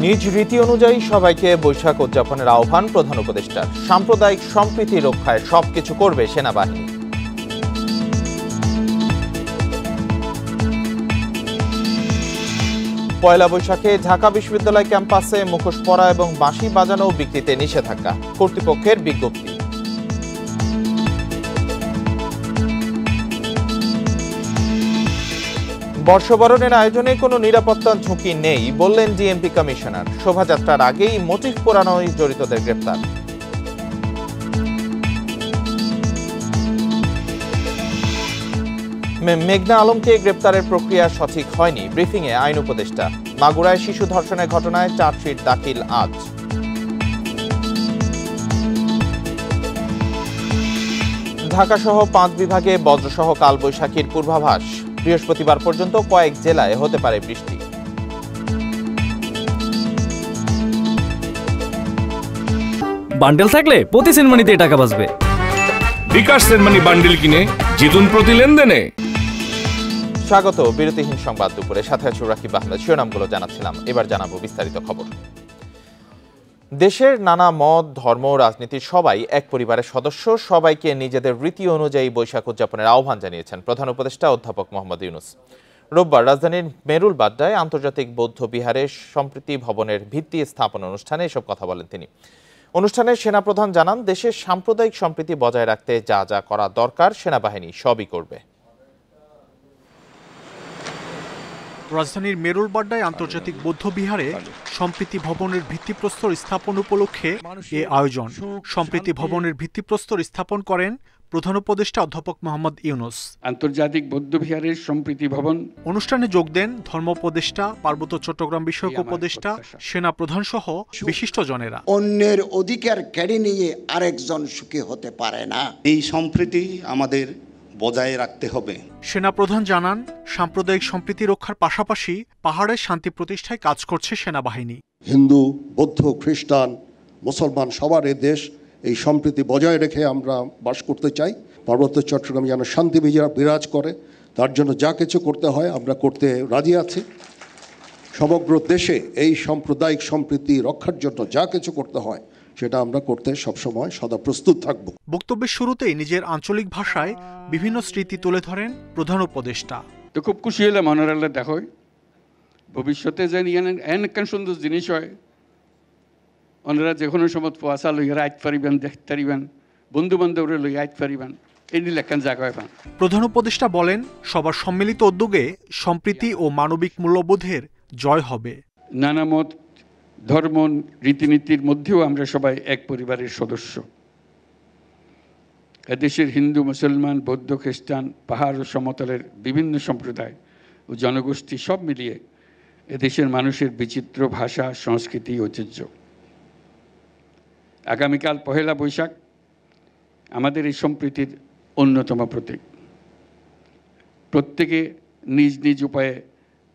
নিজ রীতি অনুযায়ী সবাইকে বৈশাখ উদযাপনের আহ্বান প্রধান উপদেষ্টার। সাম্প্রদায়িক সম্প্রীতি রক্ষায় সবকিছু করবে সেনাবাহিনী। পয়লা বৈশাখে ঢাকা বিশ্ববিদ্যালয় ক্যাম্পাসে মুখোশ পরা এবং বাঁশি বাজানো ও বিক্রিতে নিষেধাজ্ঞা, কর্তৃপক্ষের বিজ্ঞপ্তি। বর্ষবরণের আয়োজনে কোনো নিরাপত্তার ঝুঁকি নেই বললেন ডিএমপি কমিশনার। শোভাযাত্রার আগেই মোটিফ পোড়ানোয় জড়িতদের গ্রেপ্তার। মেঘনা আলমকে গ্রেপ্তারের প্রক্রিয়া সঠিক হয়নি, ব্রিফিংয়ে আইন উপদেষ্টা। মাগুরায় শিশু ধর্ষণের ঘটনায় চার্জশিট দাখিল আজ। ঢাকাসহ 5 বিভাগে বজ্রসহ কালবৈশাখীর পূর্বাভাস। বৃহস্পতিবার পর্যন্ত কয়েক জেলায় হতে পারে বৃষ্টি। বান্ডেল থাকলে প্রতি সেনমানিতে টাকা বাঁচবে। বিকাশ সেনমানি বান্ডেল কিনে জিতুন প্রতি লেনদেনে। স্বাগত বিরতিহীন সংবাদ দুপুরে, সাথে আছি রাকিব আহমেদ। শিরোনামগুলো জানাচ্ছিলাম, এবার জানাবো বিস্তারিত খবর। দেশের নানা মত, ধর্ম, রাজনীতির সবাই এক পরিবারের সদস্য। সবাইকে নিজেদের রীতি অনুযায়ী বৈশাখ উদযাপনের আহ্বান জানিয়েছেন প্রধান উপদেষ্টা অধ্যাপক মোহাম্মদ ইউনূস। রোববার রাজধানীর মেরুল বাড্ডায় আন্তর্জাতিক বৌদ্ধ বিহারে সম্প্রীতি ভবনের ভিত্তি স্থাপন অনুষ্ঠানে এসব কথা বলেন তিনি। অনুষ্ঠানে সেনাপ্রধান জানান, দেশের সাম্প্রদায়িক সম্প্রীতি বজায় রাখতে যা যা করা দরকার সেনাবাহিনী সবই করবে। রাজধানীর মেরুল বাড্ডায় আন্তর্জাতিক বৌদ্ধ বিহারে সম্প্রীতি ভবনের ভিত্তিপ্রস্তর স্থাপন উপলক্ষে এ আয়োজন। সম্প্রীতি ভবনের ভিত্তিপ্রস্তর স্থাপন করেন প্রধান উপদেষ্টা অধ্যাপক মোহাম্মদ ইউনূস। আন্তর্জাতিক বৌদ্ধ বিহারের সম্প্রীতি ভবন অনুষ্ঠানে যোগ দেন ধর্ম উপদেষ্টা, পার্বত্য চট্টগ্রাম বিষয়ক উপদেষ্টা, সেনা প্রধান সহ বিশিষ্টজনেরা। অন্যের অধিকার কেড়ে নিয়ে আরেকজন সুখী হতে পারে না। এই সম্প্রীতি আমাদের বজায় রাখতে হবে। সেনাপ্রধান জানান, সাম্প্রদায়িক সম্প্রীতি রক্ষার পাশাপাশি পাহাড়ের শান্তি প্রতিষ্ঠায় কাজ করছে সেনাবাহিনী। হিন্দু, বৌদ্ধ, খ্রিস্টান, মুসলমান সবার এ দেশ, এই সম্প্রীতি বজায় রেখে আমরা বাস করতে চাই। পার্বত্য চট্টগ্রামে যেন শান্তি বিরাজ করে, তার জন্য যা কিছু করতে হয় আমরা করতে রাজি আছি। সমগ্র দেশে এই সাম্প্রদায়িক সম্প্রীতি রক্ষার জন্য যা কিছু করতে হয় সেটা আমরা করতে সবসময় সদা প্রস্তুত থাকব। বক্তব্যের শুরুতেই নিজের আঞ্চলিক ভাষায় বিভিন্ন স্মৃতি তুলে ধরেন প্রধান উপদেষ্টা। তো খুব খুশি হলাম মনোরালে দেখো ভবিষ্যতে যেন এন সুন্দর জিনিস হয়, ওনারা যে কোনো সময় পোয়াশা লইয়া আইতে পারিবেন, দেখতে পারিবেন, বন্ধু বান্ধবরা লইয়া আইতে পারিবেন, এই নিয়ে লেখান জায়গায় পান। প্রধান উপদেষ্টা বলেন, সবার সম্মিলিত উদ্যোগে সম্প্রীতি ও মানবিক মূল্যবোধের জয় হবে। নানা মত, ধর্ম, রীতিনীতির মধ্যেও আমরা সবাই এক পরিবারের সদস্য। এদেশের হিন্দু, মুসলমান, বৌদ্ধ, খ্রিস্টান, পাহাড় ও সমতলের বিভিন্ন সম্প্রদায় ও জনগোষ্ঠী সব মিলিয়ে এদেশের মানুষের বিচিত্র ভাষা, সংস্কৃতি, ঐতিহ্য। আগামীকাল পহেলা বৈশাখ আমাদের এই সম্প্রীতির অন্যতম প্রতীক। প্রত্যেকে নিজ নিজ উপায়ে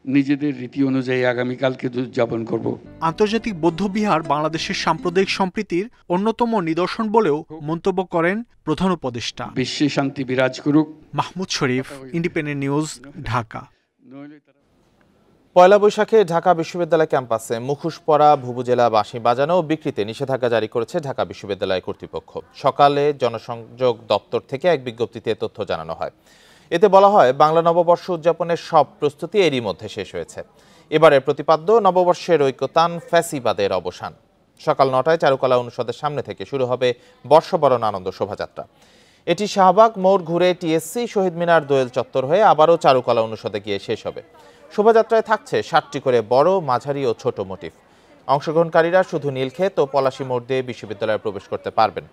নিজেদের রীতি অনুযায়ী আগামীকালকে উদযাপন করব। আন্তর্জাতিক বৌদ্ধ বিহার বাংলাদেশের সাম্প্রদায়িক সম্প্রীতির অন্যতম নিদর্শন বলেও মন্তব্য করেন প্রধান উপদেষ্টা। বিশ্বে শান্তি বিরাজ করুক। মাহমুদ শরীফ, ইন্ডিপেন্ডেন্ট নিউজ, ঢাকা। পয়লা বৈশাখে ঢাকা বিশ্ববিদ্যালয় ক্যাম্পাসে মুখোশ পরা, ভুবুজেলা বাঁশি বাজানো ও বিক্রিতে নিষেধাজ্ঞা জারি করেছে ঢাকা বিশ্ববিদ্যালয় কর্তৃপক্ষ। সকালে জনসংযোগ দপ্তর থেকে এক বিজ্ঞপ্তিতে তথ্য জানানো হয়। এতে বলা হয়, বাংলা নববর্ষ উদযাপনের সব প্রস্তুতি এরই মধ্যে শেষ হয়েছে। এবারের প্রতিপাদ্য নববর্ষের ঐক্যতান, ফ্যাসিবাদের অবসান। সকাল 9টায় চারুকলা অনুষদের সামনে থেকে শুরু হবে বর্ষবরণ আনন্দ শোভাযাত্রা। এটি শাহবাগ মোড় ঘুরে টিএসসি, শহীদ মিনার, দোয়েল চত্বর হয়ে আবারও চারুকলা অনুষদে গিয়ে শেষ হবে। শোভাযাত্রায় থাকছে 60টি করে বড়, মাঝারি ও ছোট মোটিফ। অংশগ্রহণকারীরা শুধু নীলক্ষেত ও পলাশী মোড় দিয়ে বিশ্ববিদ্যালয়ে প্রবেশ করতে পারবেন।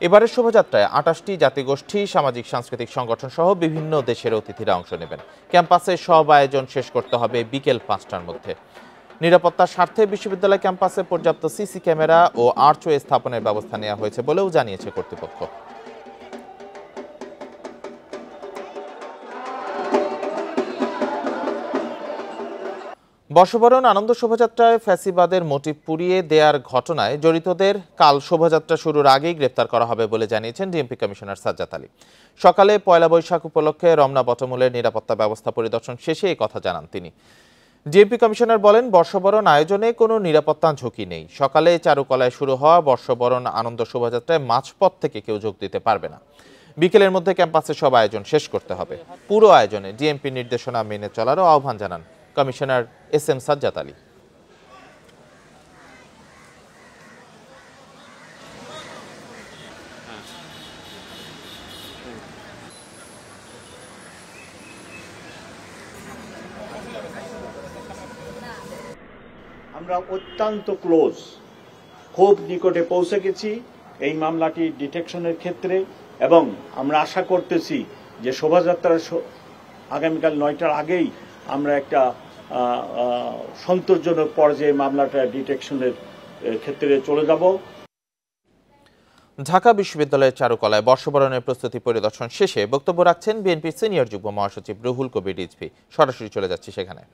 এবারের শোভাযাত্রায় 28টি জাতিগোষ্ঠী, সামাজিক সাংস্কৃতিক সংগঠন সহ বিভিন্ন দেশের অতিথিরা অংশ নেবেন। ক্যাম্পাসে সব আয়োজন শেষ করতে হবে বিকেল 5টার মধ্যে। নিরাপত্তার স্বার্থে বিশ্ববিদ্যালয় ক্যাম্পাসে পর্যাপ্ত সিসি ক্যামেরা ও আর্চওয়ে স্থাপনের ব্যবস্থা নেওয়া হয়েছে বলেও জানিয়েছে কর্তৃপক্ষ। বর্ষবরণ আনন্দ শোভাযাত্রায় ফ্যাসিবাদের মোটিভ পুড়িয়ে দেওয়ার ঘটনায় জড়িতদের কাল শোভাযাত্রা শুরুর আগেই গ্রেপ্তার করা হবে বলে জানিয়েছেন ডিএমপি কমিশনার সাজ্জাদ আলী। সকালে পয়লা বৈশাখ উপলক্ষে রমনা বটমূলের নিরাপত্তা ব্যবস্থা পরিদর্শন শেষে এই কথা জানান তিনি। ডিএমপি কমিশনার বলেন, বর্ষবরণ আয়োজনে কোনো নিরাপত্তা ঝুঁকি নেই। সকালে চারুকলায় শুরু হওয়া বর্ষবরণ আনন্দ শোভাযাত্রায় মাঝপথ থেকে কেউ যোগ দিতে পারবে না। বিকেলের মধ্যে ক্যাম্পাসে সব আয়োজন শেষ করতে হবে। পুরো আয়োজনে ডিএমপি নির্দেশনা মেনে চলারও আহ্বান জানান কমিশনার এস.এম. সাজ্জাদ আলী। আমরা অত্যন্ত ক্লোজ, খুব নিকটে পৌঁছে গেছি এই মামলাটি ডিটেকশনের ক্ষেত্রে, এবং আমরা আশা করতেছি যে শোভাযাত্রার আগামীকাল ৯টার আগেই আমরা একটা সন্তোষজনক পর্যায়ে মামলাটা ডিটেকশনের ক্ষেত্রে চলে যাব। ঢাকা বিশ্ববিদ্যালয়ের চারুকলায় বর্ষবরণের প্রস্তুতি পরিদর্শন শেষে বক্তব্য রাখছেন বিএনপির সিনিয়র যুগ্ম মহাসচিব রুহুল কবির রিজভী। সরাসরি চলে যাচ্ছি সেখানে।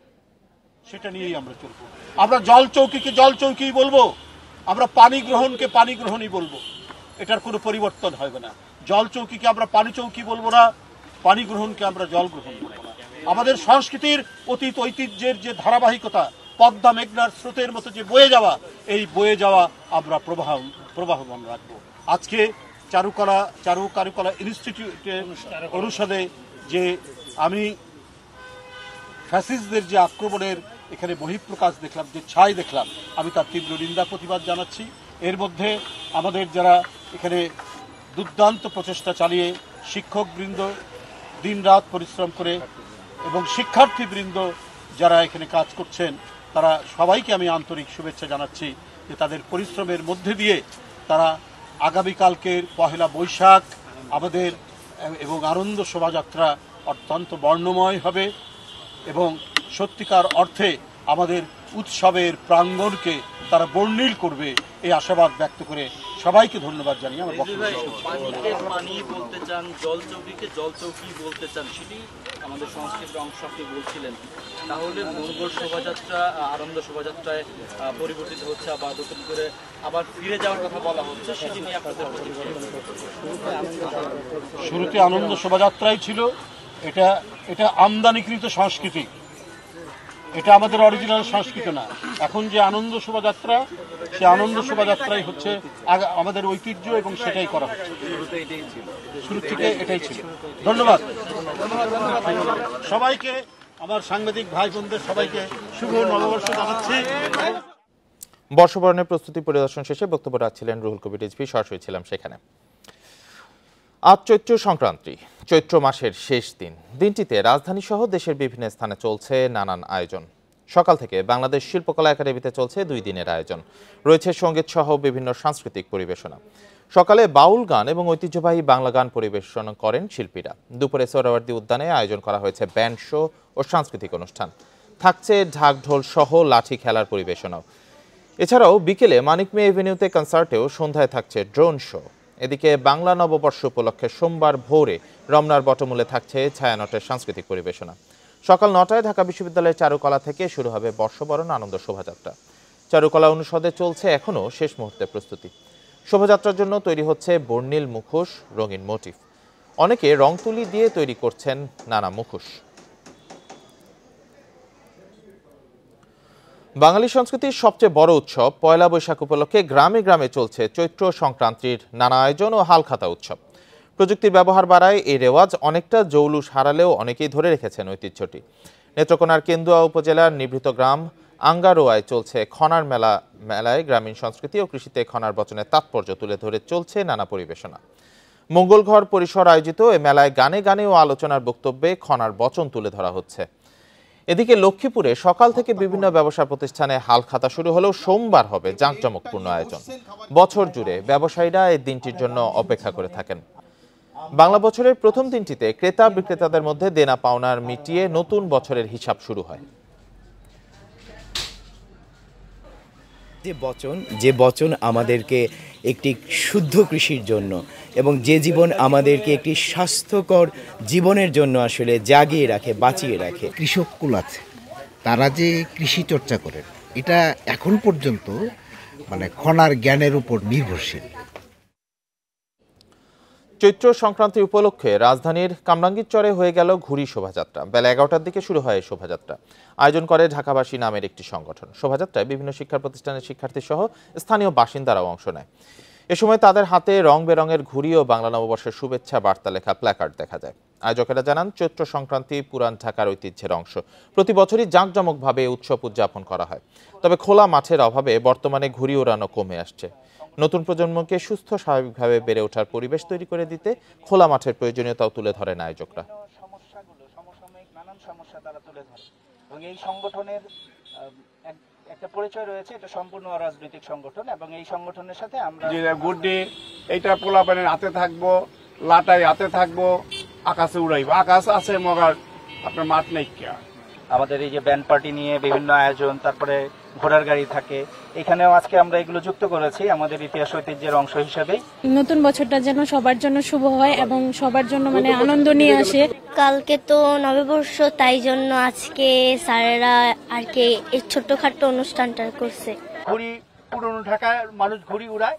সেটা নিয়েই আমরা চলবো। আমরা জল চৌকিকে জল চৌকি বলবো, আমরা পানি গ্রহণকে পানি গ্রহণই বলবো। এটার কোনো পরিবর্তন হবে না। জল চৌকিকে আমরা পানি চৌকি বলবো না, পানি গ্রহণকে আমরা জল গ্রহণ বলবো না। আমাদের সংস্কৃতির অতীত ঐতিহ্যের যে ধারাবাহিকতা, পদ্মা মেঘনার স্রোতের মতো যে বয়ে যাওয়া, এই বয়ে যাওয়া আমরা প্রবাহমান রাখবো। আজকে কারুকলা ইনস্টিটিউটের অনুষদে যে আমি ফ্যাসিস্টদের যে আক্রমণের এখানে বহিঃপ্রকাশ দেখলাম, যে ছাই দেখলাম, আমি তার তীব্র নিন্দা প্রতিবাদ জানাচ্ছি। এর মধ্যে আমাদের যারা এখানে দুর্দান্ত প্রচেষ্টা চালিয়ে শিক্ষকবৃন্দ দিনরাত পরিশ্রম করে এবং শিক্ষার্থীবৃন্দ যারা এখানে কাজ করছেন, তারা সবাইকে আমি আন্তরিক শুভেচ্ছা জানাচ্ছি যে তাদের পরিশ্রমের মধ্যে দিয়ে তারা আগামীকালকের পহেলা বৈশাখ আমাদের এবং আনন্দ শোভাযাত্রা অত্যন্ত বর্ণময় হবে এবং সত্যিকার অর্থে আমাদের উৎসবের প্রাঙ্গণকে তারা বর্ণিল করবে, এই আশাবাদ ব্যক্ত করে সবাইকে ধন্যবাদ জানিয়ে আমার বক্তব্য শেষ করছি। পানি বলতে চান, জল চৌকিকে জল চৌকি বলতে চান, সেটি আমাদের সংস্কৃতির অংশ আপনি বলছিলেন। তাহলে মঙ্গল শোভাযাত্রা আনন্দ শোভাযাত্রায় পরিবর্তিত হচ্ছে, আবার নতুন করে আবার ফিরে যাওয়ার কথা বলা হচ্ছে, সেটি নিয়ে আপনাদের শুরুতে আনন্দ শোভাযাত্রাই ছিল। এটা আমদানিকৃত সংস্কৃতি, এটা আমাদের অরিজিনাল সংস্কৃতি না। এখন যে আনন্দ শোভাযাত্রা, সে আনন্দ শোভাযাত্রাই হচ্ছে আমাদের ঐতিহ্য এবং সেটাই করা হচ্ছে। শুরু থেকে এটাই ছিল। ধন্যবাদ সবাইকে, আমার সাংবাদিক ভাই বোনদের সবাইকে শুভ নববর্ষ জানাচ্ছি। বর্ষবরণের প্রস্তুতি পরিদর্শন শেষে বক্তব্য রাখছিলেন রুহুল কবির রিজভী। সরাসরি ছিলাম সেখানে। আজ চৈত্র সংক্রান্তি, চৈত্র মাসের শেষ দিন। দিনটিতে রাজধানী সহ দেশের বিভিন্ন স্থানে চলছে নানান আয়োজন। সকাল থেকে বাংলাদেশ শিল্পকলা একাডেমিতে চলছে 2 দিনের আয়োজন। রয়েছে সঙ্গীত সহ বিভিন্ন সাংস্কৃতিক পরিবেশনা। সকালে বাউল গান এবং ঐতিহ্যবাহী বাংলা গান পরিবেশন করেন শিল্পীরা। দুপুরে সোহরাওয়ার্দী উদ্যানে আয়োজন করা হয়েছে ব্যান্ড শো ও সাংস্কৃতিক অনুষ্ঠান। থাকছে ঢাক ঢোল সহ লাঠি খেলার পরিবেশনাও। এছাড়াও বিকেলে মানিক মে এভিনিউতে কনসার্টেও সন্ধ্যায় থাকছে ড্রোন শো। এদিকে বাংলা নববর্ষ উপলক্ষে সোমবার ভোরে রমনার বটমূলে থাকছে ছায়ানটের সাংস্কৃতিক পরিবেশনা। সকাল 9টায় ঢাকা বিশ্ববিদ্যালয়ের চারুকলা থেকে শুরু হবে বর্ষবরণ আনন্দ শোভাযাত্রা। চারুকলা অনুষদে চলছে এখনও শেষ মুহূর্তের প্রস্তুতি। শোভাযাত্রার জন্য তৈরি হচ্ছে বর্ণিল মুখোশ, রঙিন মোটিফ। অনেকে রং তুলি দিয়ে তৈরি করছেন নানা মুখোশ। বাঙালি সংস্কৃতির সবচেয়ে বড় উৎসব পয়লা বৈশাখ উপলক্ষে গ্রামে গ্রামে চলছে চৈত্র সংক্রান্তির নানা আয়োজন ও হালখাতা উৎসব। প্রযুক্তির ব্যবহার বাড়ায় এই রেওয়াজ অনেকটা জৌলুস হারালেও অনেকেই ধরে রেখেছেন ঐতিহ্যটি। নেত্রকোনার কেন্দুয়া উপজেলার নিভৃত গ্রাম আঙ্গারোয়ায় চলছে খনার মেলায় গ্রামীণ সংস্কৃতি ও কৃষিতে খনার বচনের তাৎপর্য তুলে ধরে চলছে নানা পরিবেশনা। মঙ্গলঘর পরিসর আয়োজিত এ মেলায় গানে গানে ও আলোচনার বক্তব্যে খনার বচন তুলে ধরা হচ্ছে। এদিকে লক্ষ্মীপুরে সকাল থেকে বিভিন্ন ব্যবসা প্রতিষ্ঠানে হালখাতা শুরু হলেও সোমবার হবে জাঁকজমকপূর্ণ আয়োজন। বছর জুড়ে ব্যবসায়ীরা এই দিনটির জন্য অপেক্ষা করে থাকেন। বাংলা বছরের প্রথম দিনটিতে ক্রেতা বিক্রেতাদের মধ্যে দেনা পাওনার মিটিয়ে নতুন বছরের হিসাব শুরু হয়। যে বচন আমাদেরকে একটি শুদ্ধ কৃষির জন্য এবং যে জীবন আমাদেরকে একটি স্বাস্থ্যকর জীবনের জন্য আসলে জাগিয়ে রাখে, বাঁচিয়ে রাখে। কৃষককুল আছে, তারা যে কৃষি চর্চা করেন, এটা এখন পর্যন্ত খনার জ্ঞানের উপর নির্ভরশীল। চৈত্র সংক্রান্তি উপলক্ষে রাজধানীর কামরাঙ্গীরচরে হয়ে গেল ঘুড়ি শোভাযাত্রা। বেলা ১১টার দিকে শুরু হয় এই শোভাযাত্রা। আয়োজন করে ঢাকাবাসী নামের একটি সংগঠন। শোভাযাত্রায় বিভিন্ন শিক্ষা প্রতিষ্ঠানের শিক্ষার্থী সহ স্থানীয় বাসিন্দারাও অংশ নেয়। এ সময় তাদের হাতে রং বেরঙের ঘুড়ি ও বাংলা নববর্ষের শুভেচ্ছা বার্তা লেখা প্ল্যাকার্ড দেখা যায়। আয়োজকেরা জানান, চৈত্র সংক্রান্তি পুরান ঢাকার ঐতিহ্যের অংশ। প্রতি বছরই জাঁকজমকভাবে উৎসব উদযাপন করা হয়। তবে খোলা মাঠের অভাবে বর্তমানে ঘুড়ি ওড়ানো কমে আসছে। নতুন প্রজন্মকে সুস্থ স্বাভাবিকভাবে বেড়ে ওঠার পরিবেশ তৈরি করে দিতে খোলা মাঠের প্রয়োজনীয়তাও তুলে ধরেন আয়োজকরা। নানান সমস্যা তারা তুলে ধরে এবং এই সংগঠনের একটা পরিচয় রয়েছে, এটা সম্পূর্ণ অরাজনৈতিক সংগঠন এবং এই সংগঠনের সাথে আমরা গুড্ডি এইটা পোলাপানের হাতে থাকবো, লাটাই হাতে থাকবো, আকাশে উড়াইবো। আকাশ আছে মগার আপনার মাঠ নেই। আমাদের এই যে ব্যান্ড পার্টি নিয়ে বিভিন্ন আয়োজন, তারপরে ঘোড়ার গাড়ি থাকে, এখানেও আজকে আমরা এগুলো যুক্ত করেছি আমাদের ইতিহাস ঐতিহ্যের অংশ হিসেবে। নতুন বছরটা যেন সবার জন্য শুভ হয় এবং সবার জন্য আনন্দ নিয়ে আসে। কালকে তো নববর্ষ, তাই জন্য আজকে স্যারেরা আর কি এই ছোট্টখাট্ট অনুষ্ঠানটা করছে। ঘুড়ি পুরনো ঢাকার মানুষ ঘুড়ি উড়ায়,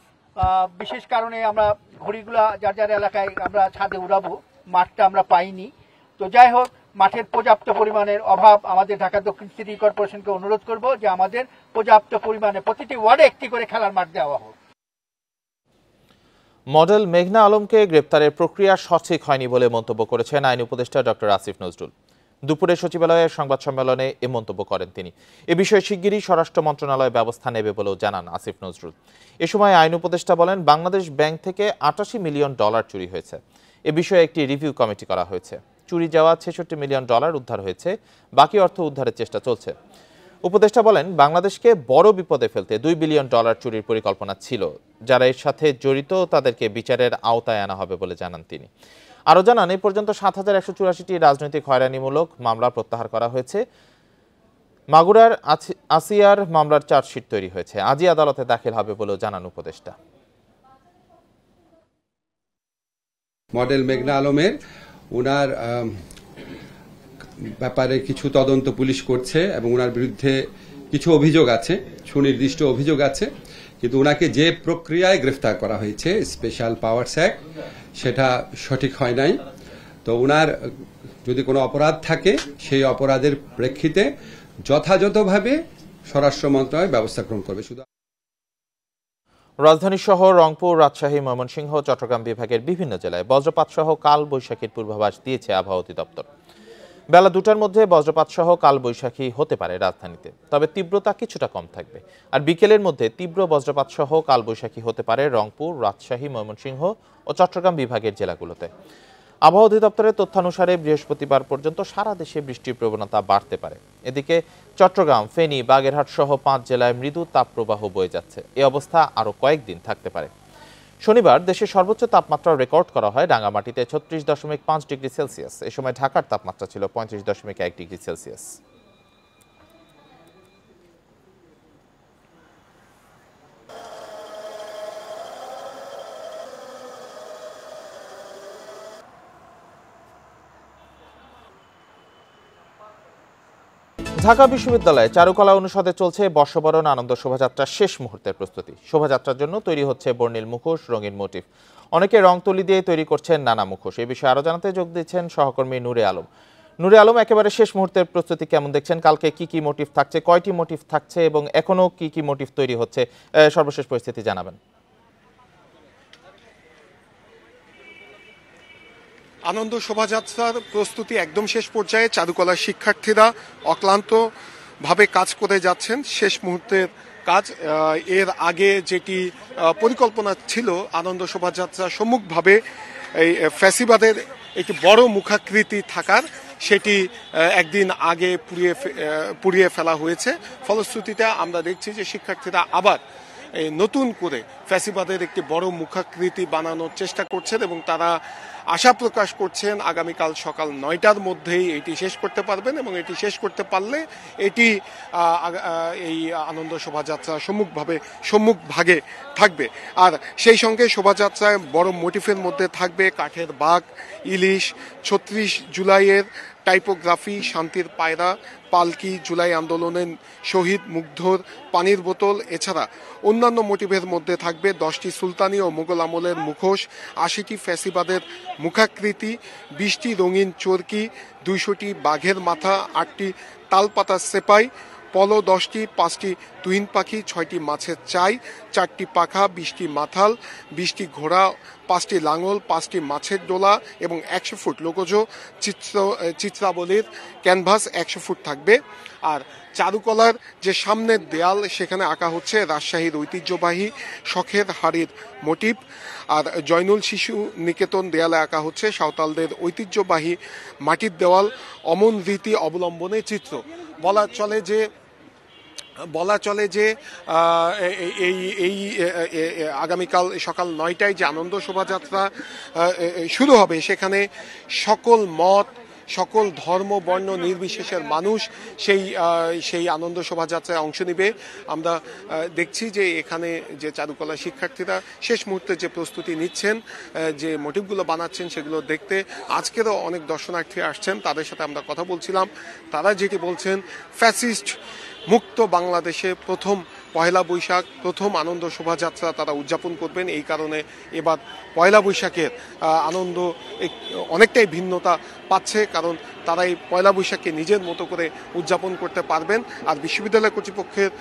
বিশেষ কারণে আমরা ঘুড়িগুলা যার যার এলাকায় আমরা ছাদে উড়াবো, মাঠটা আমরা পাইনি। তো যাই হোক, মাঠের পর্যাপ্ত পরিমাণের অভাব। আমাদের ঢাকা দক্ষিণ সিটি কর্পোরেশনকে অনুরোধ করব যে আমাদের পর্যাপ্ত পরিমাণে প্রতিটি ওয়ার্ডে একটি করে খেলার মাঠ দেওয়া হোক। মডেল মেঘনা আলমকে গ্রেপ্তারের প্রক্রিয়া সঠিক হয়নি বলে মন্তব্য করেছেন আইন উপদেষ্টা ডক্টর আসিফ নজরুল। দুপুরে সচিবালয়ের সংবাদ সম্মেলনে এ মন্তব্য করেন তিনি। এ বিষয়ে শিগগিরই স্বরাষ্ট্র মন্ত্রণালয় ব্যবস্থা নেবে বলেও জানান আসিফ নজরুল। এ সময় আইন উপদেষ্টা বলেন, বাংলাদেশ ব্যাংক থেকে $88 মিলিয়ন চুরি হয়েছে। এ বিষয়ে একটি রিভিউ কমিটি করা হয়েছে। চুরি যাওয়া $66 মিলিয়ন উদ্ধার হয়েছে, বাকি অর্থ উদ্ধারের চেষ্টা চলছে। উপদেষ্টা বলেন, বাংলাদেশকে বড় বিপদে ফেলতে $2 বিলিয়ন চুরির পরিকল্পনা ছিল। যারা এর সাথে জড়িত তাদেরকে বিচারের আওতায় আনা হবে বলে জানান তিনি। আরও জানান, এই পর্যন্ত ৭,১৮৪টি রাজনৈতিক হয়রানিমূলক মামলা প্রত্যাহার করা হয়েছে। মাগুরার আসিয়ার মামলার চার্জশিট তৈরি হয়েছে, আজই আদালতে দাখিল হবে বলেও জানান উপদেষ্টা। মডেল মেঘনা আলমের ওনার ব্যাপারে কিছু তদন্ত পুলিশ করছে এবং ওনার বিরুদ্ধে কিছু অভিযোগ আছে, সুনির্দিষ্ট অভিযোগ আছে, কিন্তু ওনাকে যে প্রক্রিয়ায় গ্রেফতার করা হয়েছে, স্পেশাল পাওয়ারস অ্যাক্ট, সেটা সঠিক হয় নাই। তো ওনার যদি কোনো অপরাধ থাকে, সেই অপরাধের প্রেক্ষিতে যথাযথভাবে স্বরাষ্ট্র মন্ত্রণালয় ব্যবস্থা গ্রহণ করবে। শুধু রাজধানী সহ রংপুর, রাজশাহী, ময়মনসিংহ, চট্টগ্রাম বিভাগের বিভিন্ন জেলায় বজ্রপাত সহ কাল বৈশাখীর পূর্বাভাস দিয়েছে আবহাওয়া অধিদপ্তর। বেলা 2টার মধ্যে বজ্রপাত সহ কাল বৈশাখী হতে পারে রাজধানীতে, তবে তীব্রতা কিছুটা কম থাকবে। আর বিকেলের মধ্যে তীব্র বজ্রপাত সহ কাল বৈশাখী হতে পারে রংপুর, রাজশাহী, ময়মনসিংহ ও চট্টগ্রাম বিভাগের জেলাগুলোতে। আবহাওয়া অধিদপ্তরের তথ্যানুসারে বৃহস্পতিবার পর্যন্ত সারা দেশে বৃষ্টির প্রবণতা বাড়তে পারে। এদিকে চট্টগ্রাম, ফেনী, বাগেরহাট সহ 5 জেলায় মৃদু তাপপ্রবাহ বয়ে যাচ্ছে। এই অবস্থা আরও কয়েকদিন থাকতে পারে। শনিবার দেশের সর্বোচ্চ তাপমাত্রা রেকর্ড করা হয় রাঙ্গামাটিতে 36.5 ডিগ্রি সেলসিয়াস। এ সময় ঢাকার তাপমাত্রা ছিল 35.1 ডিগ্রি সেলসিয়াস। ঢাকা বিশ্ববিদ্যালয়ে চারুকলা অনুষদে চলছে বর্ষবরণ আনন্দ শোভাযাত্রার শেষ মুহূর্তের প্রস্তুতি। শোভাযাত্রার জন্য তৈরি হচ্ছে বর্ণিল মুখোশ, রঙিন মোটিফ। অনেকে রং তুলি দিয়ে তৈরি করছেন নানা মুখোশ। এই বিষয়ে আরও জানাতে যোগ দিচ্ছেন সহকর্মী নূরে আলম। নূরে আলম, একেবারে শেষ মুহূর্তের প্রস্তুতি কেমন দেখছেন? কালকে কি কি মোটিফ থাকছে, কয়টি মোটিফ থাকছে এবং এখনো কি কি মোটিফ তৈরি হচ্ছে, সর্বশেষ পরিস্থিতি জানাবেন। আনন্দ শোভাযাত্রার প্রস্তুতি একদম শেষ পর্যায়ে। চারুকলার শিক্ষার্থীরা অক্লান্তভাবে কাজ করে যাচ্ছেন, শেষ মুহূর্তের কাজ। এর আগে যেটি পরিকল্পনা ছিল আনন্দ শোভাযাত্রা সম্মুখভাবে এই ফ্যাসিবাদের একটি বড় মুখাকৃতি থাকার, সেটি একদিন আগে পুড়িয়ে ফেলা হয়েছে। ফলশ্রুতিতে আমরা দেখছি যে শিক্ষার্থীরা আবার নতুন করে ফ্যাসিবাদের একটি বড় মুখাকৃতি বানানোর চেষ্টা করছেন এবং তারা আশা প্রকাশ করছেন আগামীকাল সকাল 9টার মধ্যেই এটি শেষ করতে পারবেন এবং এটি শেষ করতে পারলে এটি এই আনন্দ শোভাযাত্রা সম্মুখভাগে থাকবে। আর সেই সঙ্গে শোভাযাত্রায় বড় মোটিফের মধ্যে থাকবে কাঠের বাঘ, ইলিশ, 36 জুলাইয়ের টাইপোগ্রাফি, শান্তির পায়রা, পালকি, জুলাই আন্দোলনের শহীদ, মুগ্ধর, পানির বোতল, এছাড়া অন্যান্য মোটিভের মধ্যে থাকবে 10টি সুলতানি ও মোগল আমলের মুখোশ, 80টি ফ্যাসিবাদের মুখাকৃতি, 20টি রঙিন চরকি, 200টি বাঘের মাথা, 8টি তালপাতার সেপাই, পলো 10টি, 5টি তুহিন পাখি, 6টি মাছের চাই, 4টি পাখা, 20টি মাথাল, 20টি ঘোড়া, 5টি লাঙল, 5টি মাছের ডোলা এবং 100 ফুট লোকজ চিত্রাবলীর ক্যানভাস 100 ফুট থাকবে। আর চারুকলার যে সামনের দেয়াল, সেখানে আঁকা হচ্ছে রাজশাহীর ঐতিহ্যবাহী শখের হাড়ির মোটিভ। আর জয়নুল শিশু নিকেতন দেয়ালে আঁকা হচ্ছে সাঁওতালদের ঐতিহ্যবাহী মাটির দেওয়াল, অমন রীতি অবলম্বনে চিত্র। বলা চলে যে এই আগামীকাল সকাল 9টায় যে আনন্দ শোভাযাত্রা শুরু হবে, সেখানে সকল মত, সকল ধর্ম, বর্ণ নির্বিশেষের মানুষ সেই আনন্দ শোভাযাত্রায় অংশ নেবে। আমরা দেখছি যে এখানে যে চারুকলা শিক্ষার্থীরা শেষ মুহূর্তে যে প্রস্তুতি নিচ্ছেন, যে মোটিভগুলো বানাচ্ছেন, সেগুলো দেখতে আজকেরও অনেক দর্শনার্থী আসছেন। তাদের সাথে আমরা কথা বলছিলাম। তারা যেটি বলছেন, ফ্যাসিস্ট মুক্ত বাংলাদেশে প্রথম পয়লা বৈশাখ, প্রথম আনন্দ শোভাযাত্রা তারা উদযাপন করবেন। এই কারণে এবার পয়লা বৈশাখের আনন্দ অনেকটাই ভিন্নতা পাচ্ছে, কারণ তারা এই পয়লা বৈশাখকে নিজের মতো করে উদযাপন করতে পারবেন। আর বিশ্ববিদ্যালয় কর্তৃপক্ষের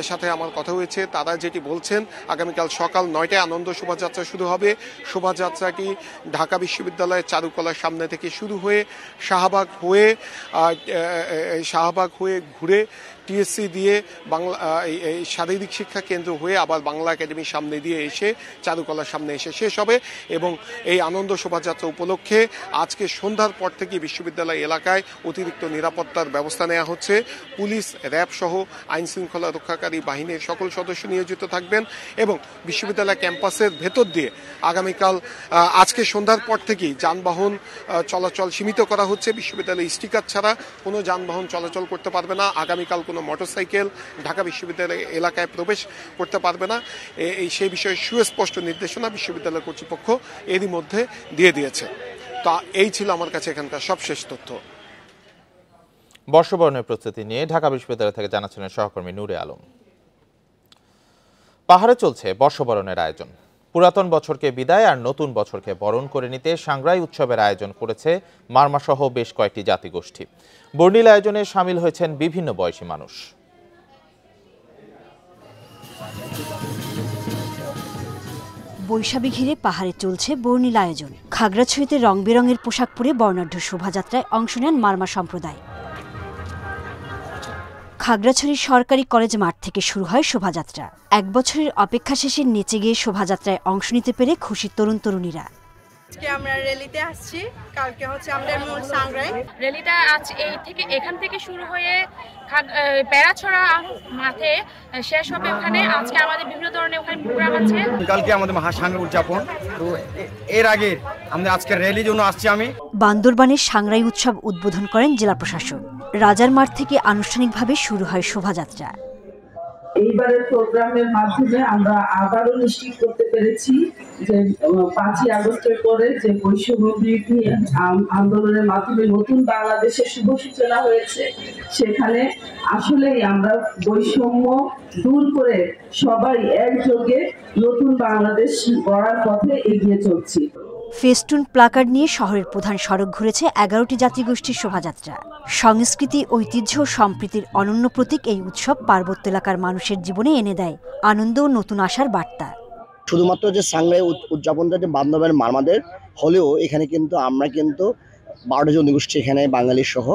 সাথে আমার কথা হয়েছে, তারা যেটি বলছেন, আগামীকাল সকাল 9টায় আনন্দ শোভাযাত্রা শুরু হবে। শোভাযাত্রাটি ঢাকা বিশ্ববিদ্যালয়ের চারুকলার সামনে থেকে শুরু হয়ে শাহবাগ হয়ে ঘুরে টিএসসি দিয়ে বাংলা শারীরিক শিক্ষা কেন্দ্র হয়ে আবার বাংলা একাডেমির সামনে দিয়ে এসে চারুকলার সামনে এসে শেষ হবে। এবং এই আনন্দ শোভাযাত্রা উপলক্ষে আজকে সন্ধ্যার পর থেকে বিশ্ববিদ্যালয় এলাকায় অতিরিক্ত নিরাপত্তার ব্যবস্থা নেওয়া হচ্ছে। পুলিশ, র্যাব সহ আইন শৃঙ্খলা রক্ষাকারী বাহিনীর সকল সদস্য নিয়োজিত থাকবেন এবং বিশ্ববিদ্যালয় ক্যাম্পাসের ভেতর দিয়ে আগামীকাল আজকে সন্ধ্যার পর থেকেই যানবাহন চলাচল সীমিত করা হচ্ছে। বিশ্ববিদ্যালয় স্টিকার ছাড়া কোনো যানবাহন চলাচল করতে পারবে না। আগামীকাল কোনো মোটরসাইকেল ঢাকা বিশ্ববিদ্যালয় এলাকায় প্রবেশ করতে পারবে না। সেই বিষয়ে সুস্পষ্ট নির্দেশনা বিশ্ববিদ্যালয় কর্তৃপক্ষ এরই মধ্যে দিয়ে দিয়েছে। তা এই ছিল আমার কাছে এখানকার সবশেষ তথ্য। বর্ষবরণের প্রস্তুতি নিয়ে ঢাকা বিশ্ববিদ্যালয় থেকে জানাচ্ছিলেন সহকর্মী নূরে আলম। পাহাড়ে চলছে বর্ষবরণের আয়োজন। পুরাতন বছরকে বিদায় আর নতুন বছরকে বরণ করে নিতে সাংগ্রাই উৎসবের আয়োজন করেছে মারমা সহ বেশ কয়েকটি জাতিগোষ্ঠী। বর্ণিল আয়োজনে সামিল হয়েছেন বিভিন্ন বয়সী মানুষ। বৈশাখী ঘিরে পাহাড়ে চলছে বর্ণিল আয়োজন। খাগড়াছড়িতে রং বেরঙের পোশাক পরে বর্ণাঢ্য শোভাযাত্রায় অংশ নেন মারমা সম্প্রদায়। খাগড়াছড়ি সরকারি কলেজ মাঠ থেকে শুরু হয় শোভাযাত্রা। 1 বছরের অপেক্ষা শেষে নেচে গিয়ে শোভাযাত্রায় অংশ নিতে পেরে খুশি তরুণ তরুণীরা। আজকে আমরা র্যালিতে আসছি, কালকে হচ্ছে আমাদের মূল সাংগ্রাই। র্যালিটা আজ এখান থেকে শুরু হয়ে বেড়াছড়া মাঠে শেষ হবে। ওখানে আজকে আমাদের বিভিন্ন ধরনের ওখানে প্রোগ্রাম আছে। কালকে আমাদের মহাসাংগ্রাই উদযাপন, তো এর আগে আমরা আজকে র্যালির জন্য আসছি। আমি বান্দরবানের সাংগ্রাই উৎসব উদ্বোধন করেন জেলা প্রশাসক। রাজার মাঠ থেকে আনুষ্ঠানিকভাবে শুরু হয় শোভাযাত্রা। এইবারের প্রোগ্রামের মাধ্যমে আমরা আবারও নিশ্চিত করতে পেরেছি যে 5ই আগস্টের পরে যে বৈষম্য বিরোধী আন্দোলনের মাধ্যমে নতুন বাংলাদেশের শুভ সূচনা হয়েছে, সেখানে আসলেই আমরা বৈষম্য দূর করে সবাই একযোগে নতুন বাংলাদেশ গড়ার পথে এগিয়ে চলছি। ফেস্টুন প্লাকার্ড নিয়ে শহরের প্রধান সড়ক ঘুরেছে 11টি জাতিগোষ্ঠীর শোভাযাত্রা। সংস্কৃতি, ঐতিহ্য ও সম্প্রীতির অনন্য প্রতীক এই উৎসব পার্বত্য এলাকার মানুষের জীবনে এনে দেয় আনন্দ ও নতুন আশার বার্তা। শুধুমাত্র যে সাংগ্রাই উদযাপনটা যে বান্ধবের মারমাদের হলেও এখানে কিন্তু আমরা 12টা জনগোষ্ঠী এখানে বাঙালি সহ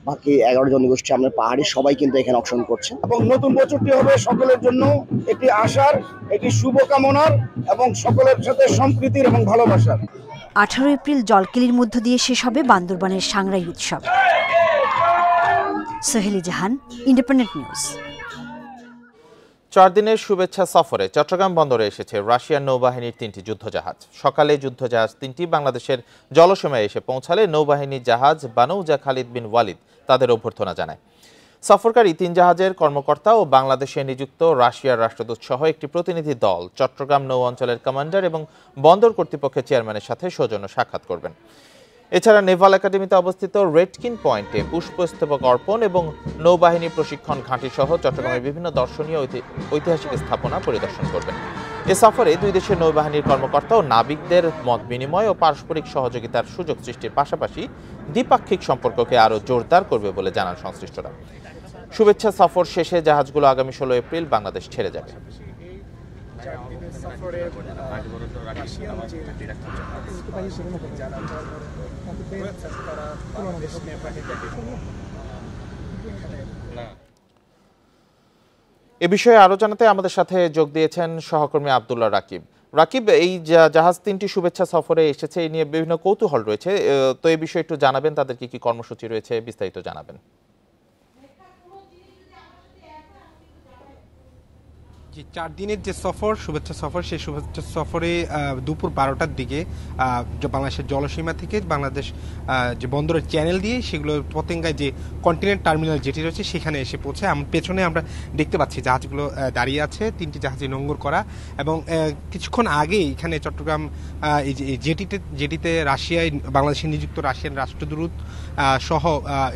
বাকি 11 জনগোষ্ঠী আমরা পাহাড়ি সবাই কিন্তু এখানে অংশগ্রহণ করছে। এবং নতুন বছরটি হবে সকলের জন্য একটি আশার, একটি শুভকামনার এবং সকলের সাথে সম্প্রীতির এবং ভালোবাসার। 18 এপ্রিল জলকেলির মধ্য দিয়ে শেষ হবে বান্দরবানের সাংগ্রাই উৎসব। সোহেলি জাহান, ইন্ডিপেন্ডেন্ট নিউজ। 4 দিনের শুভেচ্ছা সফরে চট্টগ্রাম বন্দরে এসেছে রাশিয়ার নৌবাহিনীর 3টি যুদ্ধজাহাজ। সকালে যুদ্ধজাহাজ 3টি বাংলাদেশের জলসীমায় এসে পৌঁছালে নৌবাহিনীর জাহাজ বানৌজা খালিদ বিন ওয়ালিদ তাদের অভ্যর্থনা জানায়। সফরকারী 3 জাহাজের কর্মকর্তা ও বাংলাদেশে নিযুক্ত রাশিয়ার রাষ্ট্রদূত সহ একটি প্রতিনিধি দল চট্টগ্রাম নৌ অঞ্চলের কমান্ডার এবং বন্দর কর্তৃপক্ষের চেয়ারম্যানের সাথে সৌজন্য সাক্ষাৎ করবেন। এছাড়া নেভাল একাডেমিতে অবস্থিত রেডকিন পয়েন্টে পুষ্পস্তবক অর্পণ এবং নৌবাহিনী প্রশিক্ষণ ঘাঁটি সহ চট্টগ্রামের বিভিন্ন দর্শনীয় ঐতিহাসিক স্থাপনা পরিদর্শন করবেন। এ সফরে দুই দেশের নৌবাহিনীর কর্মকর্তা ও নাবিকদের মত বিনিময় ও পারস্পরিক সহযোগিতার সুযোগ সৃষ্টির পাশাপাশি দ্বিপাক্ষিক সম্পর্ককে আরও জোরদার করবে বলে জানান সংশ্লিষ্টরা। শুভেচ্ছা সফর শেষে জাহাজগুলো আগামী 16 এপ্রিল বাংলাদেশ ছেড়ে যাবে। এ বিষয়ে আরো জানাতে আমাদের সাথে যোগ দিয়েছেন সহকর্মী আব্দুল্লাহ রাকিব। রাকিব, এই জাহাজ 3টি শুভেচ্ছা সফরে এসেছে, এই নিয়ে বিভিন্ন কৌতূহল রয়েছে, তো এই বিষয়ে একটু জানাবেন, তাদের কি কি কর্মসূচি রয়েছে বিস্তারিত জানাবেন। জি, 4 দিনের যে সফর, শুভেচ্ছা সফর, সেই শুভেচ্ছা সফরে দুপুর 12টার দিকে বাংলাদেশের জলসীমা থেকে বাংলাদেশ যে বন্দরের চ্যানেল দিয়ে সেগুলো পতেঙ্গায় যে কন্টিনেন্ট টার্মিনাল যেটি রয়েছে সেখানে এসে পৌঁছে। পেছনে আমরা দেখতে পাচ্ছি জাহাজগুলো দাঁড়িয়ে আছে, 3টি জাহাজে নোঙর করা, এবং কিছুক্ষণ আগে এখানে চট্টগ্রাম এই জেটিতে রাশিয়ায় বাংলাদেশে নিযুক্ত রাশিয়ান রাষ্ট্রদূত সহ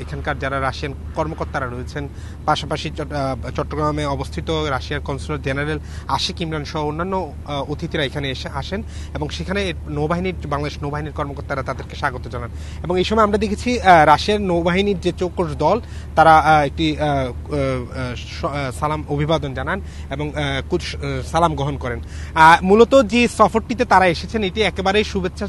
এখানকার যারা রাশিয়ান কর্মকর্তারা রয়েছেন, পাশাপাশি চট্টগ্রামে অবস্থিত রাশিয়ার কনসুলেট জেনারেল আশিক ইমরান সহ অন্যান্য অতিথিরা এখানে আসেন এবং সেখানে বাংলাদেশ নৌবাহিনীর কর্মকর্তারা তাদেরকে স্বাগত জানান। এবং এই সময় আমরা দেখেছি রাশিয়ার নৌবাহিনীর যে চৌকস দল তারা একটি সালাম অভিবাদন জানান এবং সালাম গ্রহণ করেন। মূলত যে সফরটিতে তারা এসেছেন এটি একেবারেই শুভেচ্ছা